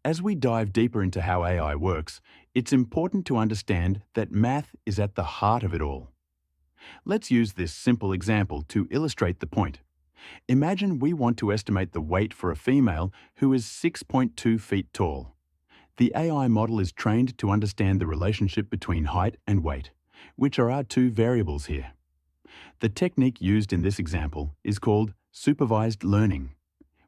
As we dive deeper into how AI works, it's important to understand that math is at the heart of it all. Let's use this simple example to illustrate the point. Imagine we want to estimate the weight for a female who is 6.2 feet tall. The AI model is trained to understand the relationship between height and weight, which are our two variables here. The technique used in this example is called supervised learning.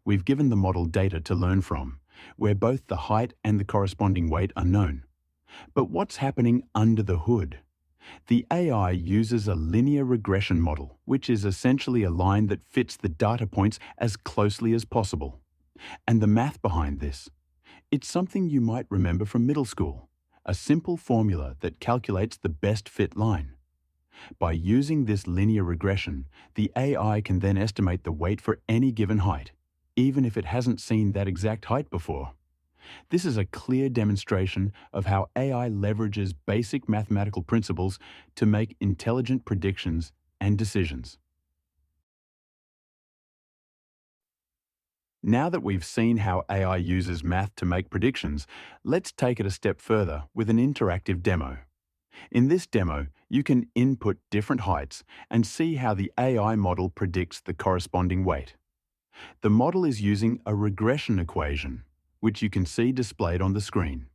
We've given the model data to learn from, where both the height and the corresponding weight are known. But what's happening under the hood? The AI uses a linear regression model, which is essentially a line that fits the data points as closely as possible. And the math behind this? It's something you might remember from middle school, a simple formula that calculates the best fit line. By using this linear regression, the AI can then estimate the weight for any given height, even if it hasn't seen that exact height before. This is a clear demonstration of how AI leverages basic mathematical principles to make intelligent predictions and decisions. Now that we've seen how AI uses math to make predictions, let's take it a step further with an interactive demo. In this demo, you can input different heights and see how the AI model predicts the corresponding weight. The model is using a regression equation, which you can see displayed on the screen.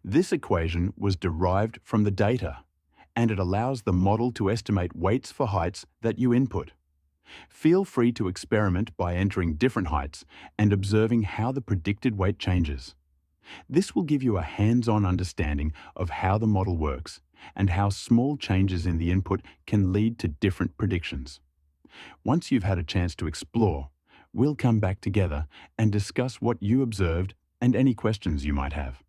This equation was derived from the data, and it allows the model to estimate weights for heights that you input. Feel free to experiment by entering different heights and observing how the predicted weight changes. This will give you a hands-on understanding of how the model works and how small changes in the input can lead to different predictions. Once you've had a chance to explore, we'll come back together and discuss what you observed and any questions you might have.